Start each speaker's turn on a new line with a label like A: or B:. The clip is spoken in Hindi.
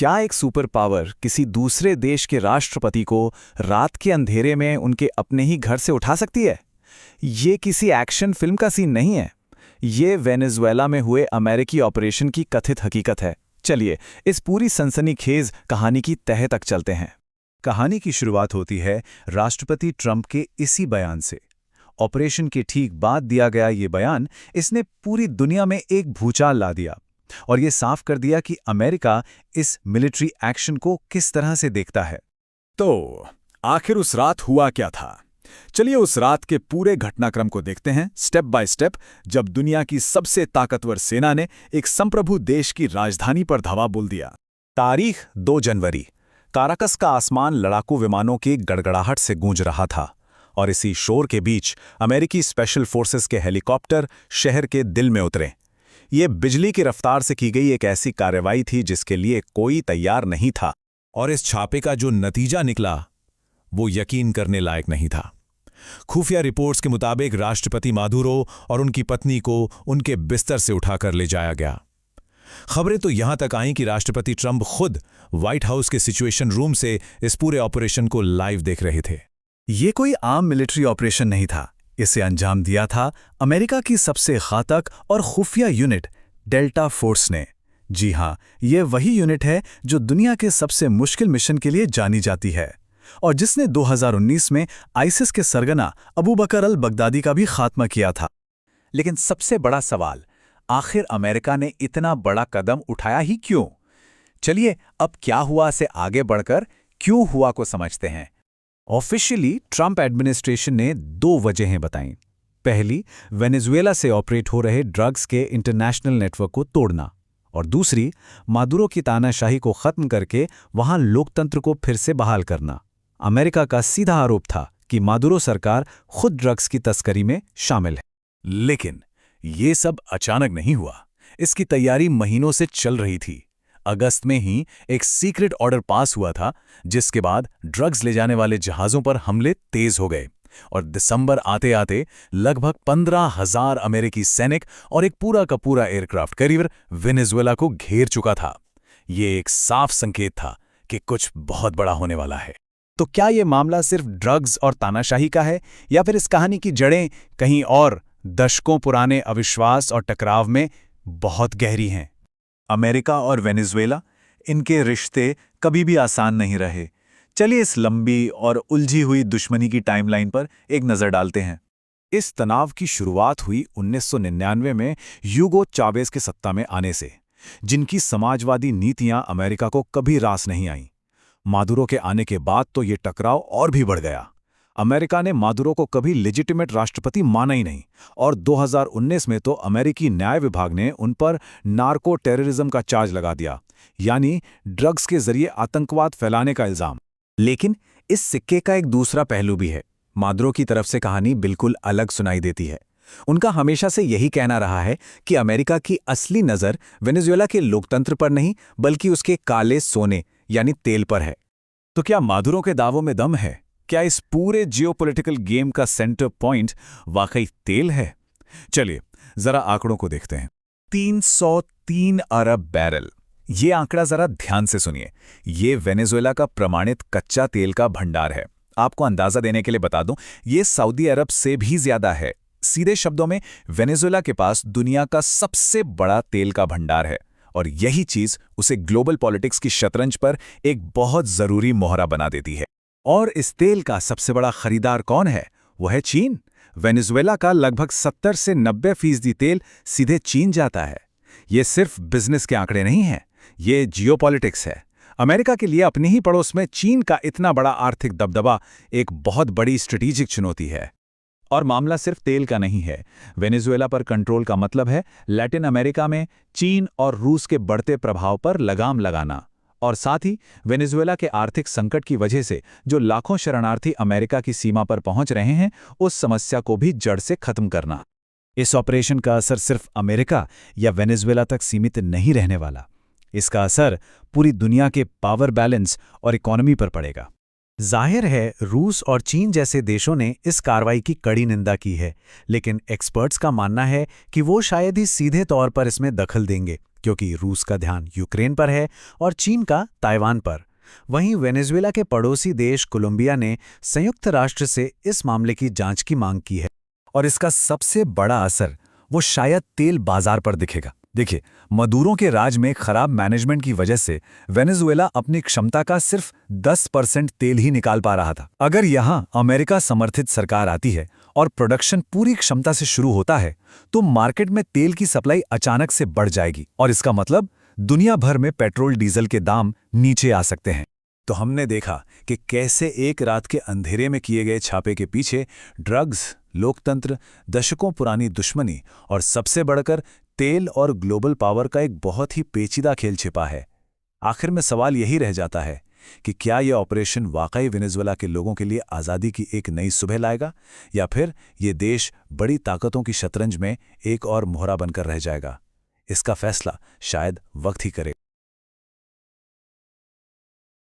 A: क्या एक सुपर पावर किसी दूसरे देश के राष्ट्रपति को रात के अंधेरे में उनके अपने ही घर से उठा सकती है? ये किसी एक्शन फिल्म का सीन नहीं है। ये वेनेजुएला में हुए अमेरिकी ऑपरेशन की कथित हकीकत है। चलिए इस पूरी सनसनीखेज कहानी की तह तक चलते हैं।
B: कहानी की शुरुआत होती है राष्ट्रपति ट्रंप के इसी बयान से। ऑपरेशन के ठीक बाद दिया गया ये बयान, इसने पूरी दुनिया में एक भूचाल ला दिया और ये साफ कर दिया कि अमेरिका इस मिलिट्री एक्शन को किस तरह से देखता है।
C: तो आखिर उस रात हुआ क्या था? चलिए उस रात के पूरे घटनाक्रम को देखते हैं स्टेप बाय स्टेप, जब दुनिया की सबसे ताकतवर सेना ने एक संप्रभु देश की राजधानी पर धावा बोल दिया।
B: तारीख 2 जनवरी। काराकस का आसमान लड़ाकू विमानों की गड़गड़ाहट से गूंज रहा था और इसी शोर के बीच अमेरिकी स्पेशल फोर्सेस के हेलीकॉप्टर शहर के दिल में उतरे। ये बिजली की रफ्तार से की गई एक ऐसी कार्रवाई थी जिसके लिए कोई तैयार नहीं था, और इस छापे का जो नतीजा निकला वो यकीन करने लायक नहीं था। खुफिया रिपोर्ट्स के मुताबिक राष्ट्रपति मादुरो और उनकी पत्नी को उनके बिस्तर से उठाकर ले जाया गया। खबरें तो यहां तक आईं कि राष्ट्रपति ट्रंप खुद व्हाइट हाउस के सिचुएशन रूम से इस पूरे ऑपरेशन को लाइव देख रहे थे।
A: ये कोई आम मिलिट्री ऑपरेशन नहीं था। इसे अंजाम दिया था अमेरिका की सबसे घातक और खुफिया यूनिट डेल्टा फोर्स ने। जी हां, ये वही यूनिट है जो दुनिया के सबसे मुश्किल मिशन के लिए जानी जाती है और जिसने 2019 में आईसिस के सरगना अबू बकर अल बगदादी का भी खात्मा किया था।
B: लेकिन सबसे बड़ा सवाल, आखिर अमेरिका ने इतना बड़ा कदम उठाया ही क्यों? चलिए अब क्या हुआ से आगे बढ़कर क्यों हुआ को समझते हैं। ऑफिशियली ट्रंप एडमिनिस्ट्रेशन ने 2 वजहें बताईं। पहली, वेनेजुएला से ऑपरेट हो रहे ड्रग्स के इंटरनेशनल नेटवर्क को तोड़ना, और दूसरी, मादुरो की तानाशाही को खत्म करके वहां लोकतंत्र को फिर से बहाल करना। अमेरिका का सीधा आरोप था कि मादुरो सरकार खुद ड्रग्स की तस्करी में शामिल है।
C: लेकिन ये सब अचानक नहीं हुआ। इसकी तैयारी महीनों से चल रही थी। अगस्त में ही एक सीक्रेट ऑर्डर पास हुआ था, जिसके बाद ड्रग्स ले जाने वाले जहाज़ों पर हमले तेज हो गए और दिसंबर आते आते लगभग 15,000 अमेरिकी सैनिक और एक पूरा का पूरा एयरक्राफ्ट कैरियर वेनेजुएला को घेर चुका था। ये एक साफ संकेत था कि कुछ बहुत बड़ा होने वाला है।
B: तो क्या ये मामला सिर्फ ड्रग्स और तानाशाही का है, या फिर इस कहानी की जड़ें कहीं और दशकों पुराने अविश्वास और टकराव में बहुत गहरी हैं?
A: अमेरिका और वेनेजुएला, इनके रिश्ते कभी भी आसान नहीं रहे। चलिए इस लंबी और उलझी हुई दुश्मनी की टाइमलाइन पर एक नज़र डालते हैं।
C: इस तनाव की शुरुआत हुई 1999 में ह्यूगो चावेज के सत्ता में आने से, जिनकी समाजवादी नीतियां अमेरिका को कभी रास नहीं आईं। मादुरो के आने के बाद तो ये टकराव और भी बढ़ गया। अमेरिका ने मादुरो को कभी लेजिटिमेट राष्ट्रपति माना ही नहीं, और 2019 में तो अमेरिकी न्याय विभाग ने उन पर नार्को टेररिज्म का चार्ज लगा दिया, यानी ड्रग्स के जरिए आतंकवाद फैलाने का इल्जाम।
B: लेकिन इस सिक्के का एक दूसरा पहलू भी है। मादुरो की तरफ से कहानी बिल्कुल अलग सुनाई देती है। उनका हमेशा से यही कहना रहा है कि अमेरिका की असली नज़र वेनेजुएला के लोकतंत्र पर नहीं, बल्कि उसके काले सोने यानी तेल पर है।
C: तो क्या मादुरो के दावों में दम है? क्या इस पूरे जियोपॉलिटिकल गेम का सेंटर पॉइंट वाकई तेल है? चलिए जरा आंकड़ों को देखते हैं।
A: 303 अरब बैरल। ये आंकड़ा जरा ध्यान से सुनिए। ये वेनेजुएला का प्रमाणित कच्चा तेल का भंडार है। आपको अंदाजा देने के लिए बता दूं, ये सऊदी अरब से भी ज्यादा है। सीधे शब्दों में वेनेजुएला के पास दुनिया का सबसे बड़ा तेल का भंडार है, और यही चीज उसे ग्लोबल पॉलिटिक्स की शतरंज पर एक बहुत जरूरी मोहरा बना देती है।
B: और इस तेल का सबसे बड़ा खरीदार कौन है? वो है चीन। वेनेजुएला का लगभग 70 से 90% तेल सीधे चीन जाता है। ये सिर्फ बिजनेस के आंकड़े नहीं हैं, ये जियोपॉलिटिक्स है। अमेरिका के लिए अपने ही पड़ोस में चीन का इतना बड़ा आर्थिक दबदबा एक बहुत बड़ी स्ट्रेटेजिक चुनौती है। और मामला सिर्फ तेल का नहीं है। वेनेजुएला पर कंट्रोल का मतलब है लैटिन अमेरिका में चीन और रूस के बढ़ते प्रभाव पर लगाम लगाना, और साथ ही वेनेजुएला के आर्थिक संकट की वजह से जो लाखों शरणार्थी अमेरिका की सीमा पर पहुंच रहे हैं, उस समस्या को भी जड़ से खत्म करना।
A: इस ऑपरेशन का असर सिर्फ अमेरिका या वेनेजुएला तक सीमित नहीं रहने वाला। इसका असर पूरी दुनिया के पावर बैलेंस और इकोनॉमी पर पड़ेगा। जाहिर है रूस और चीन जैसे देशों ने इस कार्रवाई की कड़ी निंदा की है, लेकिन एक्सपर्ट्स का मानना है कि वो शायद ही सीधे तौर पर इसमें दखल देंगे,
B: क्योंकि रूस का ध्यान यूक्रेन पर है और चीन का ताइवान पर। वहीं वेनेजुएला के पड़ोसी देश कोलंबिया ने संयुक्त राष्ट्र से इस मामले की जांच की मांग की है।
C: और इसका सबसे बड़ा असर वो शायद तेल बाजार पर दिखेगा। देखिए, मदुरो के राज में खराब मैनेजमेंट की वजह से वेनेजुएला अपनी क्षमता का सिर्फ 10% तेल ही निकाल पा रहा था। अगर यहाँ अमेरिका समर्थित सरकार आती है और प्रोडक्शन पूरी क्षमता से शुरू होता है, तो मार्केट में तेल की सप्लाई अचानक से बढ़ जाएगी और इसका मतलब दुनिया भर में पेट्रोल डीजल के दाम नीचे आ सकते हैं। तो हमने देखा कि कैसे एक रात के अंधेरे में किए गए छापे के पीछे ड्रग्स, लोकतंत्र, दशकों पुरानी दुश्मनी और सबसे बढ़कर तेल और ग्लोबल पावर का एक बहुत ही पेचीदा खेल छिपा है। आखिर में सवाल यही रह जाता है कि क्या यह ऑपरेशन वाकई वेनेजुएला के लोगों के लिए आज़ादी की एक नई सुबह लाएगा, या फिर ये देश बड़ी ताकतों की शतरंज में एक और मोहरा बनकर रह जाएगा। इसका फैसला शायद वक्त ही करे।